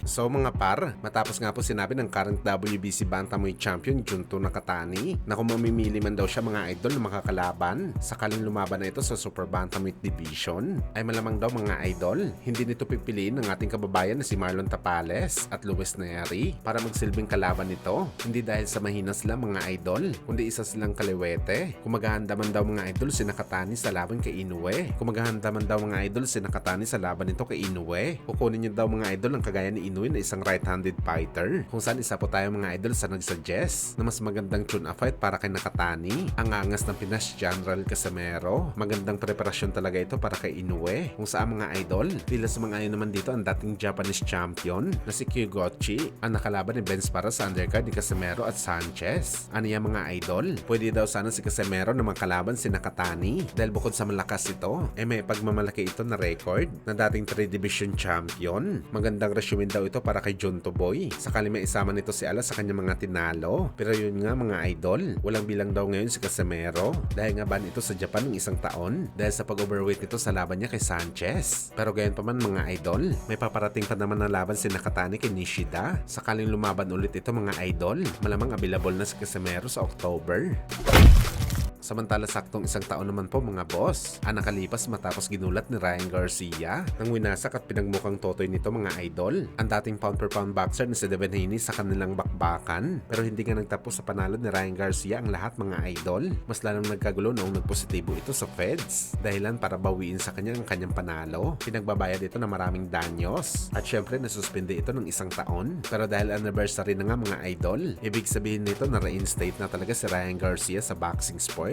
So mga par, matapos nga po sinabi ng current WBC Bantamweight Champion Junto Nakatani na kung mamimili man daw siya mga idol na makakalaban sakaling lumaban na ito sa Super Bantamweight Division, ay malamang daw mga idol, hindi nito pipiliin ng ating kababayan na si Marlon Tapales at Luis Neri para magsilbing kalaban nito. Hindi dahil sa mahina sila mga idol, kundi isa silang kaliwete. Kung maghahanda man daw mga idol si Nakatani sa laban kay Inoue, kung maghahanda man daw mga idol si Nakatani sa laban nito kay Inoue, kukunin niyo daw mga idol ang kagaya ni Inoue na isang right-handed fighter, kung saan isa po tayo mga idol sa nagsuggest na mas magandang tune-up fight para kay Nakatani. Ang angas ng Pinas General Casimero, magandang preparasyon talaga ito para kay Inoue, kung saan mga idol, tila sumang-ayon naman dito ang dating Japanese champion na si Kyogochi, ang nakalaban ni Benz para sa undercard ni Casimero at Sanchez. Ano yan mga idol? Pwede daw sana si Casimero na makalaban si Nakatani dahil bukod sa malakas ito, may pagmamalaki ito na record na dating 3 division champion. Magandang resume daw ito para kay Junto Boy sakali may isama nito si Ala sa kanyang mga tinalo. Pero yun nga mga idol, walang bilang daw ngayon si Casimero dahil nga ban ito sa Japan ng isang taon dahil sa pag-overweight nito sa laban niya kay Sanchez. Pero gayon pa man mga idol, may paparating pa naman na laban si Nakatani kay Nishida. Sakaling lumaban ulit ito mga idol, malamang available na si Casimero sa October. Samantala saktong isang taon naman po mga boss ang nakalipas matapos ginulat ni Ryan Garcia nang winasak at pinagmukhang totoy nito mga idol ang dating pound per pound boxer na si Devin Haney sa kanilang bakbakan. Pero hindi nga nagtapos sa panalo ni Ryan Garcia ang lahat mga idol. Mas lalong nagkagulo noong nagpositibo ito sa feds, dahilan para bawiin sa kanya ang kanyang panalo. Pinagbabayad ito ng maraming danyos at syempre nasuspende ito ng isang taon. Pero dahil anniversary na nga mga idol, ibig sabihin nito na reinstate na talaga si Ryan Garcia sa boxing sport.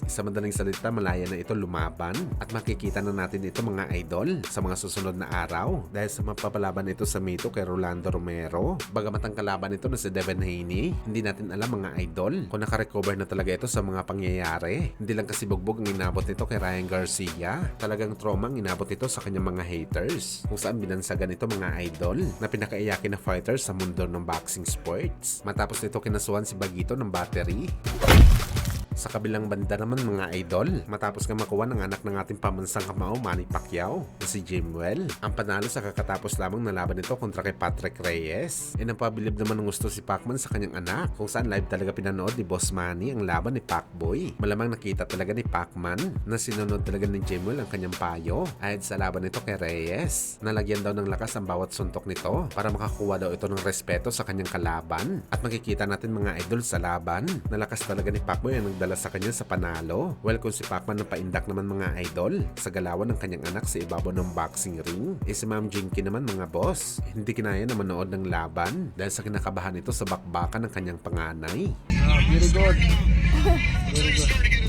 Sa madaling salita, malaya na ito lumaban at makikita na natin ito mga idol sa mga susunod na araw dahil sa mapapalaban nito sa Mito kay Rolando Romero. Bagamat ang kalaban nito na si Devin Haney, hindi natin alam mga idol kung nakarecover na talaga ito sa mga pangyayari. Hindi lang kasi bugbog ang inabot nito kay Ryan Garcia, talagang trauma ang inabot ito sa kanyang mga haters, kung saan binansagan ito mga idol na pinakaiyakin na fighter sa mundo ng boxing sports. Matapos nito kinasuhan si Bagito ng battery. Sa kabilang banda naman mga idol, matapos nga makuha ng anak ng ating pamansang kamao Manny Pacquiao na si Jimwell, ang panalo sa kakatapos lamang na laban nito kontra kay Patrick Reyes. Napabilib naman ng gusto si Pacman sa kanyang anak, kung saan live talaga pinanood ni Boss Manny ang laban ni Pacboy. Malamang nakita talaga ni Pacman na sinunod talaga ni Jimwell ang kanyang payo ahid sa laban nito kay Reyes. Nalagyan daw ng lakas ang bawat suntok nito para makakuha daw ito ng respeto sa kanyang kalaban. At makikita natin mga idol sa laban, nalakas talaga ni Pacboy ang nagdala sa kanya sa panalo. Well, kung si Pacman na paindak naman mga idol sa galawan ng kanyang anak sa ibabaw ng boxing ring, si Ma'am Jinky naman mga boss, hindi kinaya na manood ng laban dahil sa kinakabahan ito sa bakbakan ng kanyang panganay. Very good. Very good.